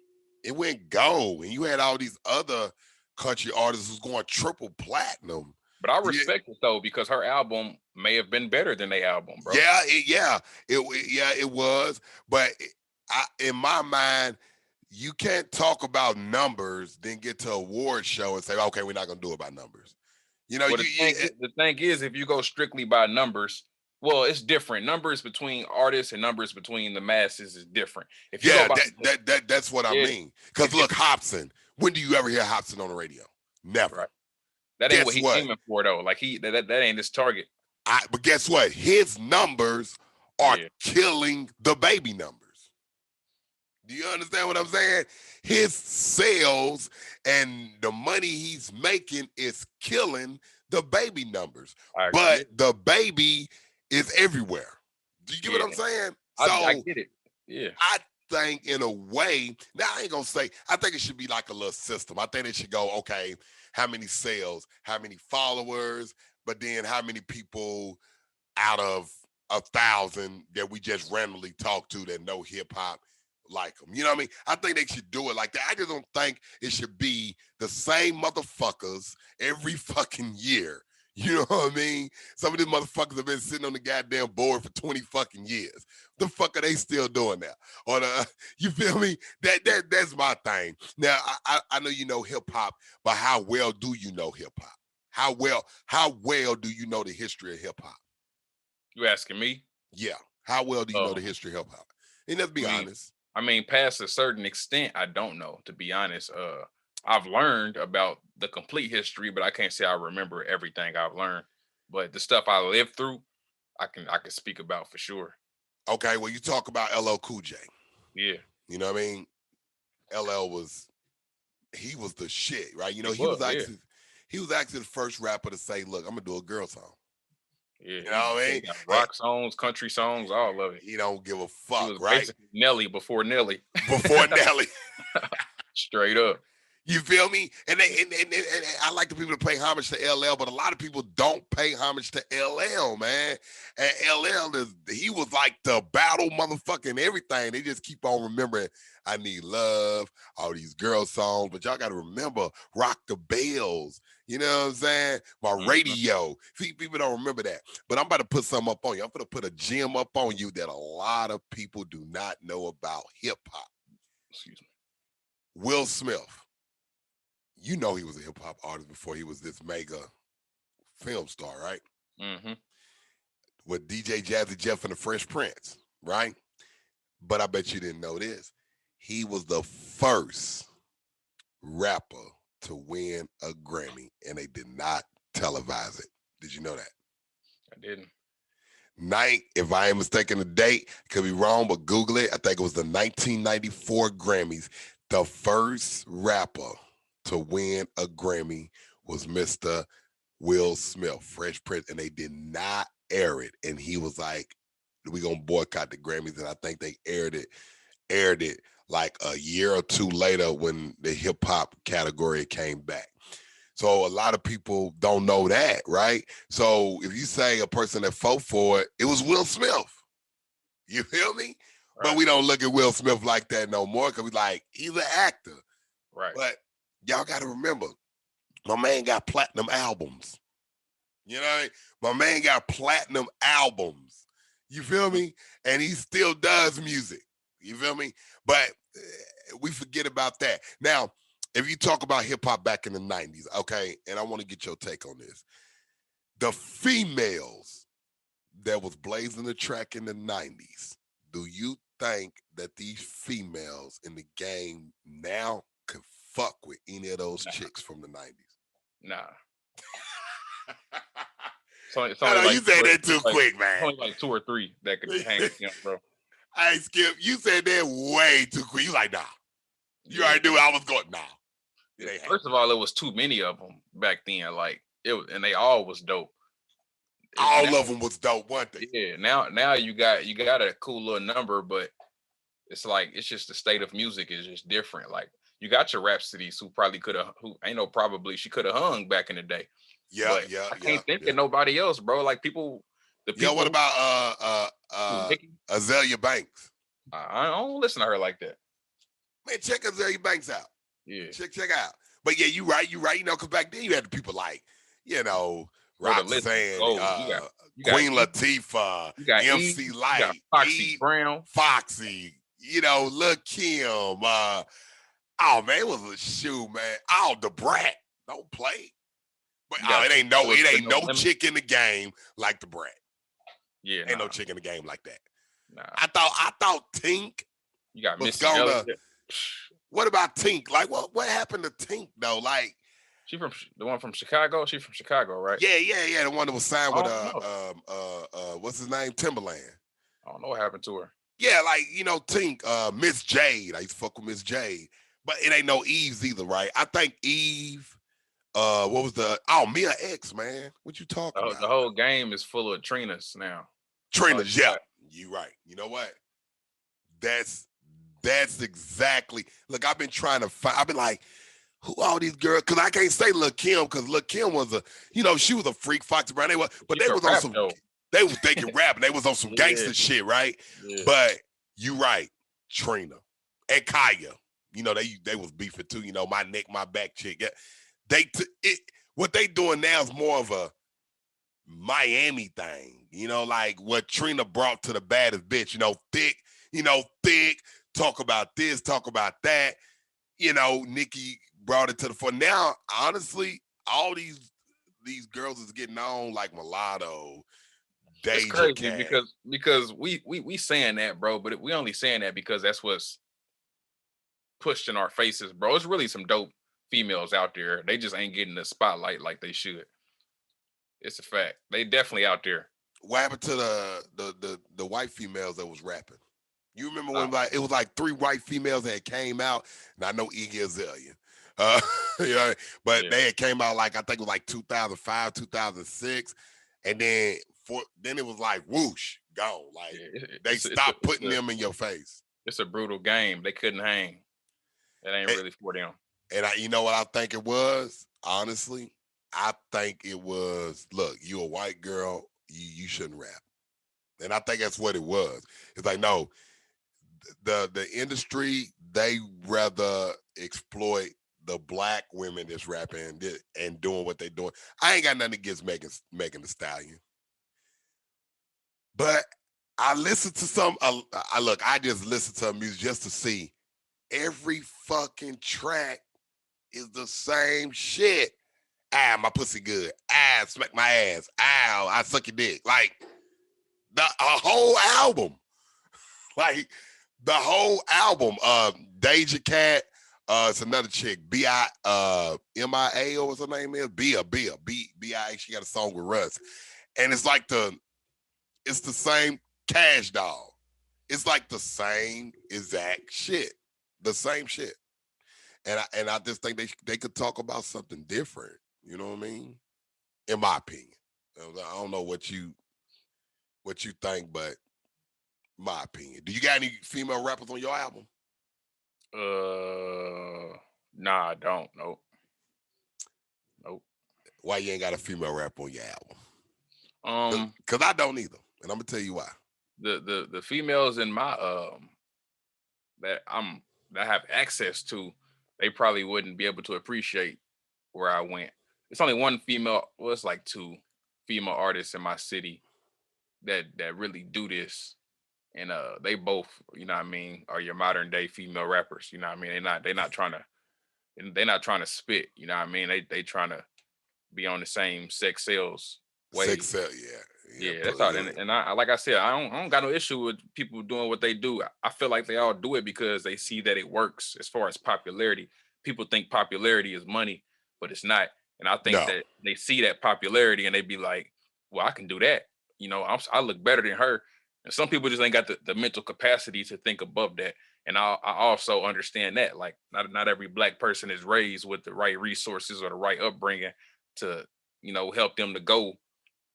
it went gold, and you had all these other country artists who's going triple platinum. But I respect it though, because her album may have been better than their album, bro. It was. But in my mind, you can't talk about numbers, then get to award show and say, okay, we're not gonna do it by numbers. You know, well, the thing is, if you go strictly by numbers, well, it's different. Numbers between artists and numbers between the masses is different. If you that's what I mean. Because look, Hobson. When do you ever hear Hobson on the radio? Never. Right. That ain't what he's aiming for, though. Like that ain't his target. But guess what? His numbers are killing the baby numbers. Do you understand what I'm saying? His sales and the money he's making is killing the baby numbers. But the baby is everywhere. Do you get what I'm saying? So I get it. Yeah. I think in a way, now I ain't gonna say, I think it should be like a little system. I think it should go, okay, how many sales, how many followers, but then how many people out of 1,000 that we just randomly talk to that know hip hop like them. You know what I mean? I think they should do it like that. I just don't think it should be the same motherfuckers every fucking year. You know what I mean? Some of these motherfuckers have been sitting on the goddamn board for 20 fucking years. The fuck are they still doing now? Or you feel me? That's my thing. Now, I know you know hip hop, but how well do you know hip hop? How well do you know the history of hip hop? You asking me? Yeah. How well do you know the history of hip hop? And let's be honest. I mean, past a certain extent, I don't know, to be honest. I've learned about the complete history, but I can't say I remember everything I've learned. But the stuff I lived through, I can speak about for sure. Okay, well, you talk about LL Cool J. Yeah. You know what I mean? LL was the shit, right? You know, he was actually the first rapper to say, look, I'm gonna do a girl song. Yeah, you know what I mean? Rock songs, country songs, all of it. He don't give a fuck, he was right? Nelly before Nelly. Before Nelly. Straight up. You feel me? And I like the people to pay homage to LL, but a lot of people don't pay homage to LL, man. And LL he was like the battle motherfucking everything. They just keep on remembering I Need Love, all these girl songs, but y'all got to remember Rock the Bells. You know what I'm saying? My radio. See, people don't remember that. But I'm about to put something up on you. I'm going to put a gem up on you that a lot of people do not know about hip hop. Excuse me. Will Smith. You know he was a hip hop artist before he was this mega film star, right? Mm-hmm. With DJ Jazzy Jeff and the Fresh Prince, right? But I bet you didn't know this. He was the first rapper to win a Grammy, and they did not televise it. Did you know that? I didn't. If I ain't mistaken the date, could be wrong, but Google it. I think it was the 1994 Grammys. The first rapper to win a Grammy was Mr. Will Smith, Fresh Prince, and they did not air it. And he was like, we're going to boycott the Grammys. And I think they aired it like a year or two later when the hip hop category came back. So a lot of people don't know that, right? So if you say a person that fought for it, it was Will Smith. You feel me? Right. But we don't look at Will Smith like that no more because we like, he's an actor. Right. But y'all got to remember, my man got platinum albums. You know what I mean? My man got platinum albums. You feel me? And he still does music. You feel me? But we forget about that. Now, if you talk about hip hop back in the 90s, okay, and I want to get your take on this. The females that was blazing the track in the 90s, do you think that these females in the game now could fuck with any of those chicks from the 90s? Nah. It's No, only like you said that too quick, man. It's only like 2 or 3 that could hang with him, bro. Hey, Skip, you said that way too quick. You like, nah. You already knew I was going, nah. First of all, it was too many of them back then. Like it was, and they all was dope. All of them was dope, weren't they? Yeah. Now you got a cool little number, but it's like it's just the state of music is just different. Like you got your Rhapsodies who probably could have, she could have hung back in the day. Yeah, I can't think of nobody else, bro. Like what about Azalea Banks? I don't listen to her like that. Man, check Azalea Banks out. Yeah. Check out. But yeah, you right. You know, because back then you had the people like, Roxanne, Queen Latifah, MC Eve, Light, Foxy Brown, Foxy, Lil' Kim. Oh man, it was a shoe, man. Oh, the Brat, don't play. But it ain't no chick in the game like the Brat. Yeah, ain't no chick in the game like that. Nah. I thought Tink. You got was Missy gonna. What about Tink? Like, what happened to Tink though? Like, she from the one from Chicago. She from Chicago, right? Yeah. The one that was signed with what's his name? Timberland. I don't know what happened to her. Yeah, like Tink, Miss Jade. I used to fuck with Miss Jade, but it ain't no Eve's either, right? I think Eve. What was Mia X, man? What you talking about? The whole game is full of Trinas now. Trinas, yeah. You right. You know what? That's exactly. Look, I've been trying to find. I've been like, who all these girls? Because I can't say Lil' Kim, because Lil' Kim was she was a freak, Foxy Brown. They was on some. They was thinking rap, and they was on some gangster shit, right? Yeah. But you right, Trina and Kaya. They was beefing too. My neck, my back chick. Yeah. What they doing now is more of a Miami thing. Like what Trina brought to the baddest bitch. Thick. Talk about this, talk about that. Nikki brought it to the front. Now, honestly, all these girls is getting on like Mulatto, Deja It's crazy Cat. because we saying that, bro, but we only saying that because that's what's pushed in our faces, bro. It's really some dope females out there. They just ain't getting the spotlight like they should. It's a fact. They definitely out there. What happened to the white females that was rapping? You remember when it was like 3 white females that came out, and I know Iggy Azalea, but they had came out like I think it was like 2005, 2006, and then it was like whoosh, gone. Like they stopped putting them in your face. It's a brutal game. They couldn't hang. It ain't really for them. And you know what I think it was? Honestly, I think it was. Look, you a white girl, you shouldn't rap, and I think that's what it was. It's like no. The industry, they rather exploit the black women that's rapping and doing what they're doing. I ain't got nothing against Megan Thee Stallion, but I listen to some. I just listen to her music just to see. Every fucking track is the same shit. My pussy good. Smack my ass. Ow, I suck your dick. Like a whole album, like. The whole album, Deja Cat, it's another chick, B.I.M.I.A. or what's her name is? B.I.A. She got a song with Russ. And it's like it's the same Cash Doll. It's like the same exact shit. The same shit. And I just think they could talk about something different. You know what I mean? In my opinion. I don't know what you think, but my opinion. Do you got any female rappers on your album? Nah, I don't. Nope. Why you ain't got a female rapper on your album? Because I don't either, and I'm gonna tell you why. the females in my that I have access to, they probably wouldn't be able to appreciate where I went. It's only one female, well, it's like two female artists in my city that really do this. And they both, you know what I mean, are your modern day female rappers. You know what I mean? They're not trying to spit, you know what I mean? They trying to be on the same sex sales wave. Sex, yeah. Yeah, that's all. And I like I said, I don't got no issue with people doing what they do. I feel like they all do it because they see that it works as far as popularity. People think popularity is money, but it's not. And I think No. that they see that popularity and they be like, well, I can do that. You know, I look better than her. And some people just ain't got the mental capacity to think above that. And I also understand that. Like, not every Black person is raised with the right resources or the right upbringing to, you know, help them to go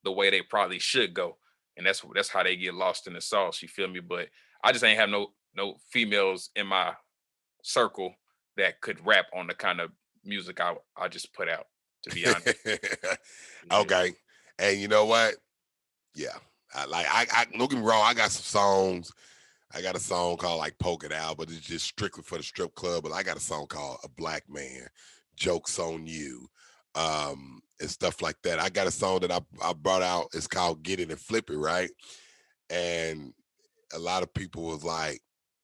the way they probably should go. And that's how they get lost in the sauce. You feel me? But I just ain't have no females in my circle that could rap on the kind of music I just put out, to be honest. Okay. And you know what? Yeah. I don't get me wrong, I got some songs. I got a song called like Poke It Out, but it's just strictly for the strip club. But I got a song called A Black Man, Jokes on You, and stuff like that. I got a song that I brought out. It's called Get It and Flip It, right? And a lot of people was like,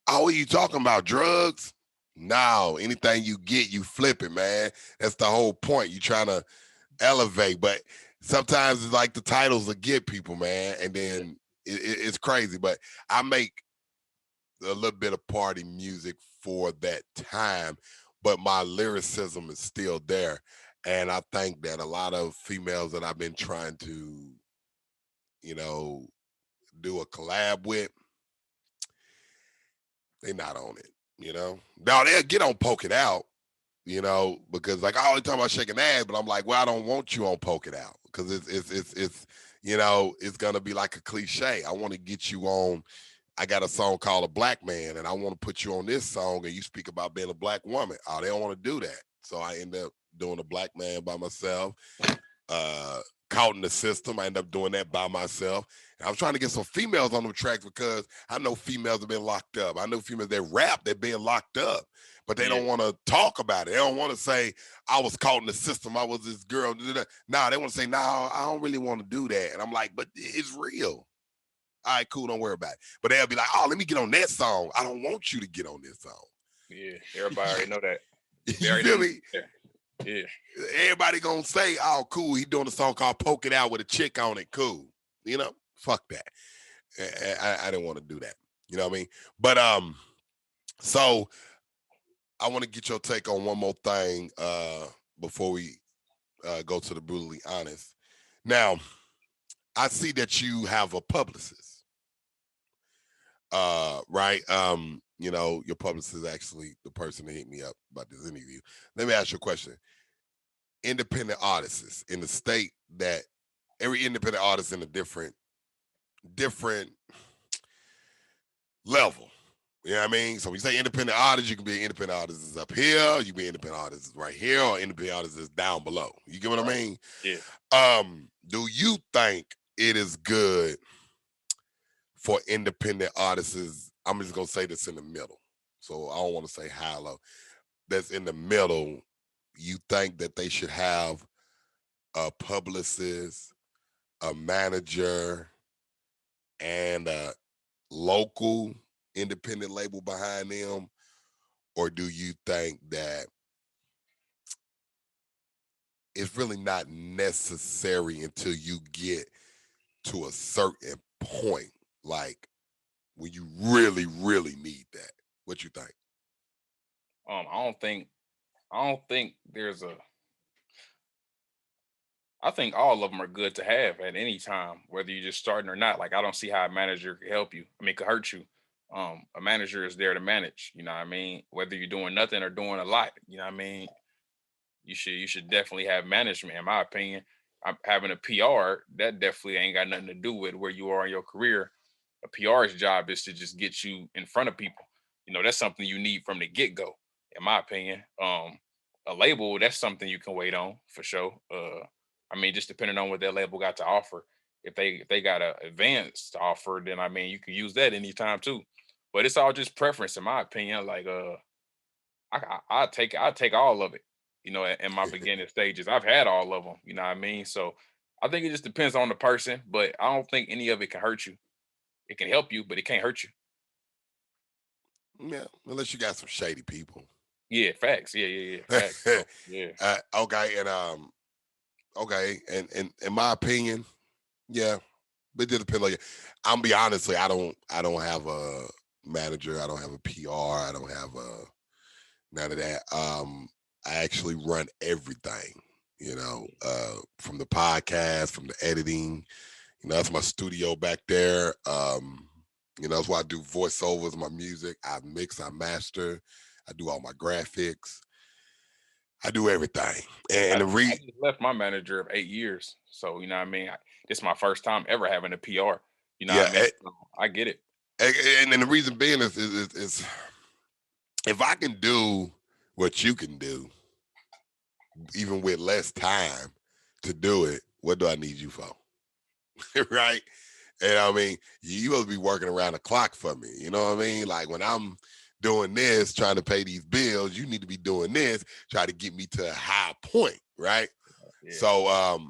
oh, what are you talking about, drugs? No, anything you get, you flip it, man. That's the whole point. You trying to elevate, but sometimes it's like the titles will get people, man, and then it's crazy. But I make a little bit of party music for that time, but my lyricism is still there. And I think that a lot of females that I've been trying to, you know, do a collab with, they're not on it, you know. Now they'll get on Poke It Out, you know, because like I always talk about shaking ass, but I'm like, well, I don't want you on Poke It Out because it's you know, it's gonna be like a cliche. I want to get you on. I got a song called A Black Man, and I want to put you on this song, and you speak about being a Black woman. Oh, they don't want to do that, so I end up doing A Black Man by myself. Caught in the System, I end up doing that by myself. And I was trying to get some females on the tracks because I know females have been locked up. I know females that rap, they're being locked up, but they don't want to talk about it. They don't want to say, I was caught in the system. I was this girl. Nah, they want to say, no, I don't really want to do that. And I'm like, but it's real. All right, cool, don't worry about it. But they'll be like, oh, let me get on that song. I don't want you to get on this song. Yeah, everybody already know that. You feel me? Yeah. Everybody gonna say, oh, cool, he doing a song called Poke It Out with a chick on it. Cool. You know, fuck that. I didn't want to do that. You know what I mean? But so I want to get your take on one more thing before we go to the brutally honest. Now, I see that you have a publicist. Right? You know, your publicist is actually the person that hit me up about this interview. Let me ask you a question. Independent artists in the state, that every independent artist in a different level. You know what I mean? So when you say independent artist, you can be an independent artist up here, you can be an independent artist right here, or independent artist is down below. You get what I mean? Yeah. Do you think it is good for independent artists? I'm just gonna say this in the middle. So I don't want to say high low. That's in the middle. You think that they should have a publicist, a manager, and a local independent label behind them? Or do you think that it's really not necessary until you get to a certain point, like when you really, really need that? What you think? I don't think there's I think all of them are good to have at any time, whether you're just starting or not. Like, I don't see how a manager could help you. I mean, could hurt you. A manager is there to manage, you know what I mean? Whether you're doing nothing or doing a lot, you know what I mean? You should definitely have management, in my opinion. Having a PR, that definitely ain't got nothing to do with where you are in your career. A PR's job is to just get you in front of people. You know, that's something you need from the get-go, in my opinion. A label, that's something you can wait on for sure. I mean, just depending on what that label got to offer. if they got a advance offer, then I mean you can use that anytime too. But it's all just preference, in my opinion. Like I take all of it, you know, in my beginning stages. I've had all of them, you know what I mean? So I think it just depends on the person, but I don't think any of it can hurt you. It can help you, but it can't hurt you. Yeah, unless you got some shady people. Yeah, facts. Yeah. Facts. So, yeah. Okay, and okay, and in my opinion, yeah, but it depends on you. I'm be honestly, I don't have a manager, I don't have a PR, I don't have none of that. I actually run everything, you know, from the podcast, from the editing. You know, that's my studio back there. You know, that's why I do voiceovers, my music. I mix, I master, I do all my graphics. I do everything. And I just left my manager of 8 years. So, you know what I mean? This is my first time ever having a PR. You know yeah, what I mean? So, I get it. and the reason being is if I can do what you can do, even with less time to do it, what do I need you for? Right? And I mean, you will be working around the clock for me. You know what I mean? Like when I'm doing this, trying to pay these bills, you need to be doing this, try to get me to a high point, right? Yeah. So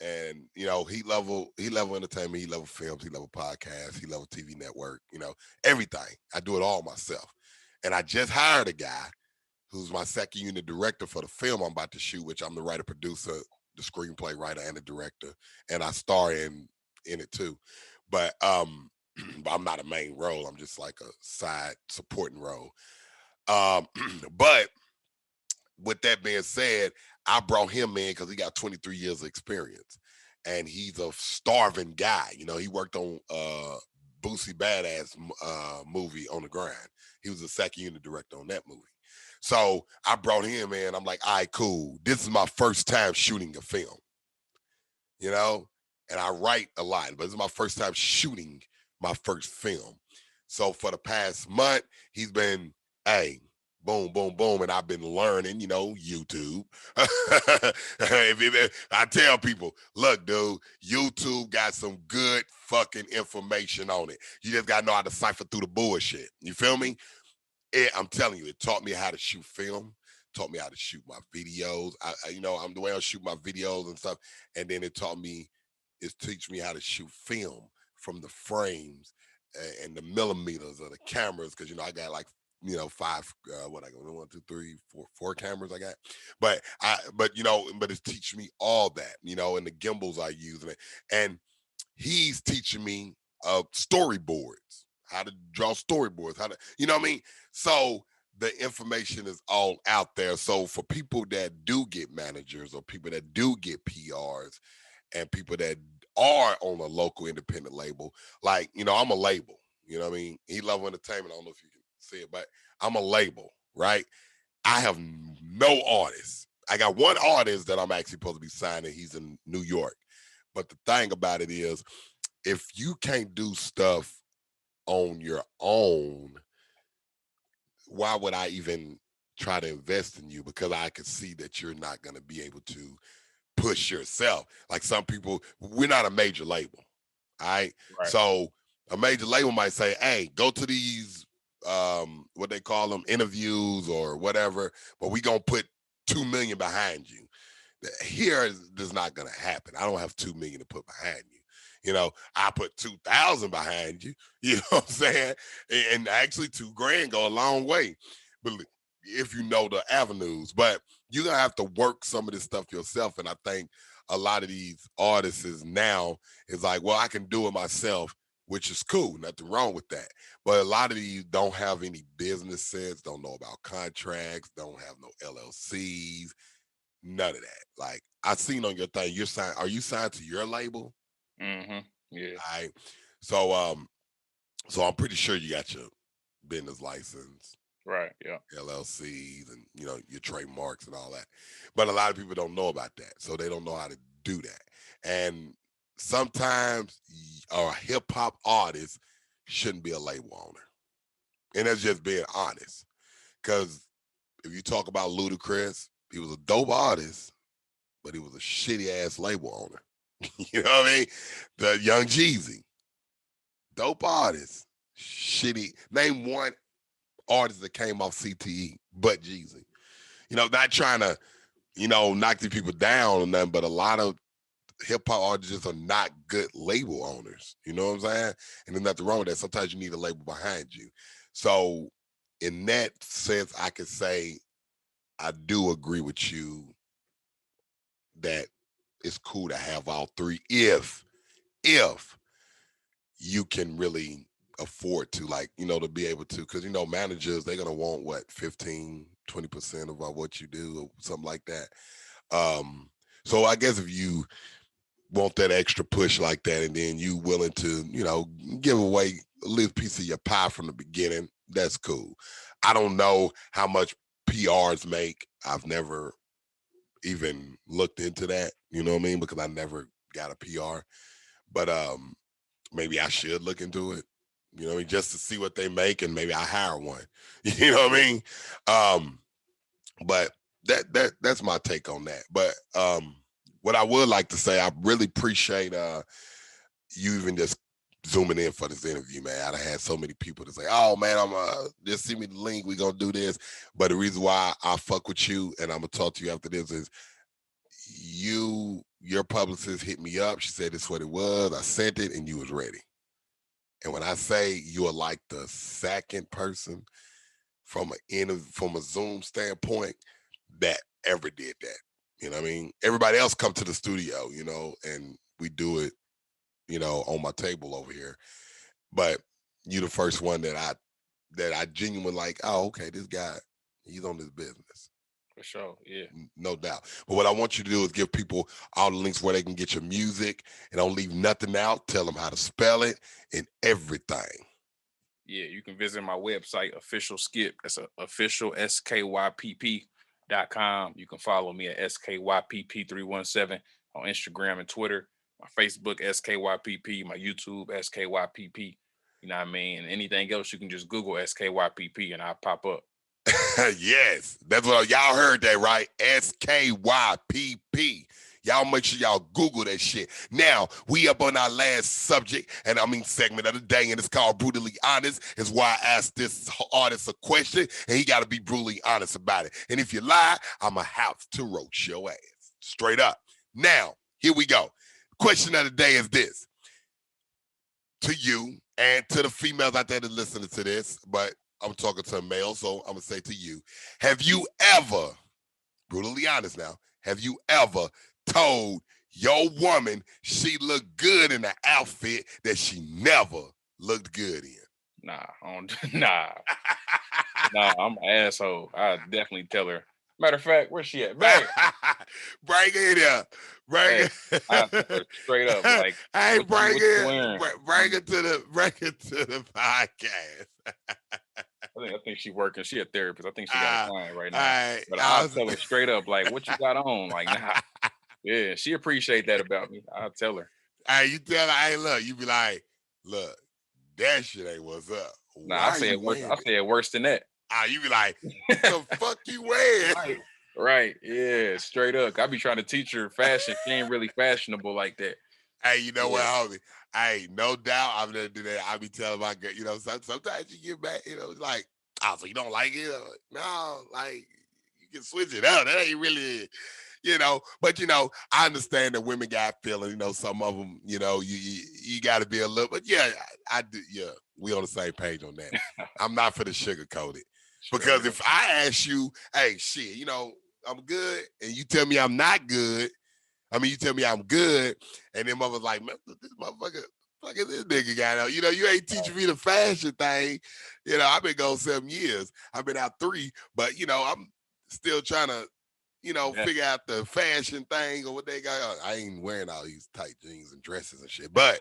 and you know, Heat Level Entertainment, Heat Level Films, Heat Level Podcasts, Heat Level TV Network, you know, everything. I do it all myself. And I just hired a guy who's my second unit director for the film I'm about to shoot, which I'm the writer, producer, the screenplay writer, and the director, and I star in it too. But I'm not a main role. I'm just like a side supporting role. But with that being said, I brought him in because he got 23 years of experience, and he's a starving guy. You know, he worked on Boosie Badass movie On the Grind. He was the second unit director on that movie. So I brought him in. I'm like, all right, cool. This is my first time shooting a film, you know, and I write a lot, but this is my first time shooting my first film. So for the past month, he's been, hey, boom, boom, boom. And I've been learning, you know, YouTube. I tell people, look, dude, YouTube got some good fucking information on it. You just got to know how to cipher through the bullshit. You feel me? I'm telling you, it taught me how to shoot film, taught me how to shoot my videos. You know, I'm the way I shoot my videos and stuff. And then it teach me how to shoot film from the frames and the millimeters of the cameras. Cause you know, I got like, you know, five, what I got, 1, 2, 3, 4 cameras I got. But it's teaching me all that, you know, and the gimbals I use. And he's teaching me storyboards, how to draw storyboards, how to, you know what I mean? So the information is all out there. So for people that do get managers or people that do get PRs and people that are on a local independent label, like, you know, I'm a label, you know what I mean? Heat Level Entertainment, I don't know if you can see it, but I'm a label, right? I have no artists. I got one artist that I'm actually supposed to be signing. He's in New York. But the thing about it is, if you can't do stuff on your own, why would I even try to invest in you? Because I could see that you're not going to be able to push yourself. Like some people, we're not a major label. All right. So a major label might say, hey, go to these, what they call them, interviews or whatever, but we going to put 2 million behind you. Here is not going to happen. I don't have 2 million to put behind you. You know, I put 2,000 behind you. You know what I'm saying? And actually, $2,000 go a long way, but if you know the avenues. But you're gonna have to work some of this stuff yourself. And I think a lot of these artists now is like, well, I can do it myself, which is cool. Nothing wrong with that. But a lot of these don't have any business sense, don't know about contracts, don't have no LLCs, none of that. Like I seen on your thing, you're signed. Are you signed to your label? Mm-hmm. Yeah. All right. So I'm pretty sure you got your business license, Right. Yeah. LLCs, and you know your trademarks and all that. But a lot of people don't know about that, so they don't know how to do that. And sometimes a hip hop artist shouldn't be a label owner, and that's just being honest. Because if you talk about Ludacris, he was a dope artist, but he was a shitty ass label owner. You know what I mean? The Young Jeezy. Dope artist. Shitty. Name one artist that came off CTE but Jeezy. You know, not trying to, knock these people down or nothing, but a lot of hip hop artists are not good label owners. You know what I'm saying? And there's nothing wrong with that. Sometimes you need a label behind you. So in that sense, I could say I do agree with you that it's cool to have all three if you can really afford to, like, to be able to, because managers, they're gonna want what, 15-20% of what you do or something like that. So I guess if you want that extra push like that, and then you willing to, give away a little piece of your pie from the beginning, that's cool. I don't know how much PRs make. I've never even looked into that, you know what I mean? Because I never got a PR. But maybe I should look into it, just to see what they make, and maybe I hire one. You know what I mean? But that's my take on that. But what I would like to say, I really appreciate you even just zooming in for this interview, man. I had so many people to say, "Oh man, I'm just send me the link. We gonna do this." But the reason why I fuck with you, and I'm gonna talk to you after this, is your publicist hit me up. She said this is what it was. I sent it, and you was ready. And when I say you are like the second person from a Zoom standpoint that ever did that. You know what I mean? Everybody else come to the studio, and we do it, on my table over here. But you the first one that I genuinely like, oh, okay, this guy, he's on this business. For sure, yeah. No doubt. But what I want you to do is give people all the links where they can get your music, and don't leave nothing out. Tell them how to spell it and everything. Yeah, you can visit my website, Official Skypp. That's official SKYPP.com. You can follow me at SKYPP317 on Instagram and Twitter. My Facebook, SKYPP. My YouTube, SKYPP. You know what I mean? And anything else, you can just Google SKYPP and I'll pop up. Yes, that's what y'all heard that, right? SKYPP. Y'all make sure y'all Google that shit. Now, we up on our last subject, and segment of the day, and it's called Brutally Honest. Is why I asked this artist a question, and he got to be brutally honest about it. And if you lie, I'm going to have to roast your ass. Straight up. Now, here we go. Question of the day is this. To you and to the females out there that listening to this, but I'm talking to a male, so I'm going to say to you, have you ever, brutally honest now, have you ever told your woman she looked good in an outfit that she never looked good in? Nah. Nah, I'm an asshole. I definitely tell her. Matter of fact, where's she at? Bang! Bring it here. Bring it. Straight up, like, hey, bring it to the podcast. I think she's working. She a therapist. I think she got a client right now. Right. But I'll tell her straight up, like, what you got on? Like, nah. Yeah, she appreciate that about me. I'll tell her. Hey, you tell her, hey, look, you be like, look, that shit ain't what's up. Nah, I say it worse than that. You be like, the fuck you wearing? Right. Yeah, straight up. I be trying to teach her fashion. She ain't really fashionable like that. Hey, you know what, homie? Hey, no doubt I'm gonna do that. I be telling my girl, sometimes you get back, like, oh, so you don't like it? Like, no, like, you can switch it up. That ain't really, but I understand that women got feelings, some of them, you gotta be a little, but yeah, I do, yeah, we on the same page on that. I'm not for the sugarcoat it. Because if I ask you, hey, shit, I'm good, and you tell me I'm not good, you tell me I'm good, and then mother's like, man, this motherfucker, fuck is this nigga got out? You ain't teaching me the fashion thing. I've been gone 7 years. I've been out 3, but, I'm still trying to, figure out the fashion thing or what they got. I ain't wearing all these tight jeans and dresses and shit, but,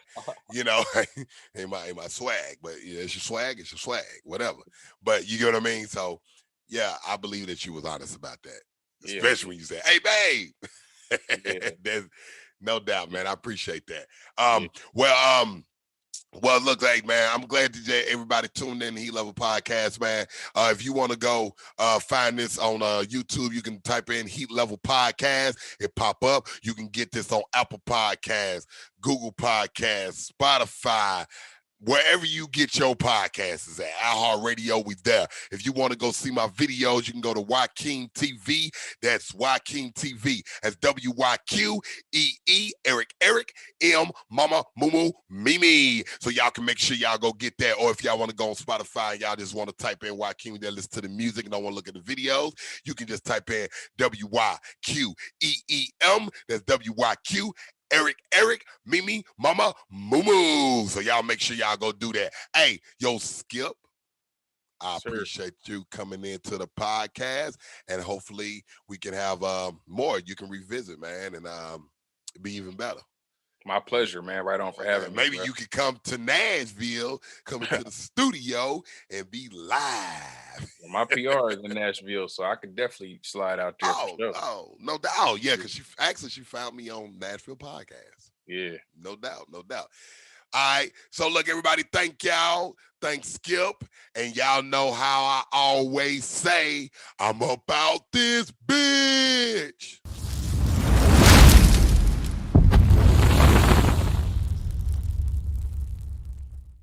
ain't my swag, but it's your swag, whatever. But you get what I mean? So, yeah, I believe that you was honest about that, especially when you said, hey, babe. Yeah. There's no doubt, man. I appreciate that. Well, Well, look, hey, man, I'm glad that everybody tuned in to Heat Level Podcast, man. If you want to go find this on YouTube, you can type in Heat Level Podcast. It pop up. You can get this on Apple Podcasts, Google Podcasts, Spotify, wherever you get your podcasts is at. iHeartRadio, we there. If you want to go see my videos, you can go to Joaquin TV. That's Joaquin TV. That's WYQEE, Eric, M, Mama, Mumu, Mimi. So y'all can make sure y'all go get that. Or if y'all want to go on Spotify and y'all just want to type in Joaquin that listen to the music and don't want to look at the videos, you can just type in WYQEEM. That's WYQ. Eric, Mimi, Mama, Moo. So y'all make sure y'all go do that. Hey, yo, Skypp, I appreciate you coming into the podcast, and hopefully we can have more you can revisit, man, and be even better. My pleasure, man. Right on for having me. Maybe you could come to Nashville, come into the studio, and be live. My PR is in Nashville, so I could definitely slide out there. Oh, no doubt. Oh, yeah, because she found me on Nashville Podcast. Yeah. No doubt. All right. So look, everybody, thank y'all. Thanks, Skypp. And y'all know how I always say, I'm about this bitch.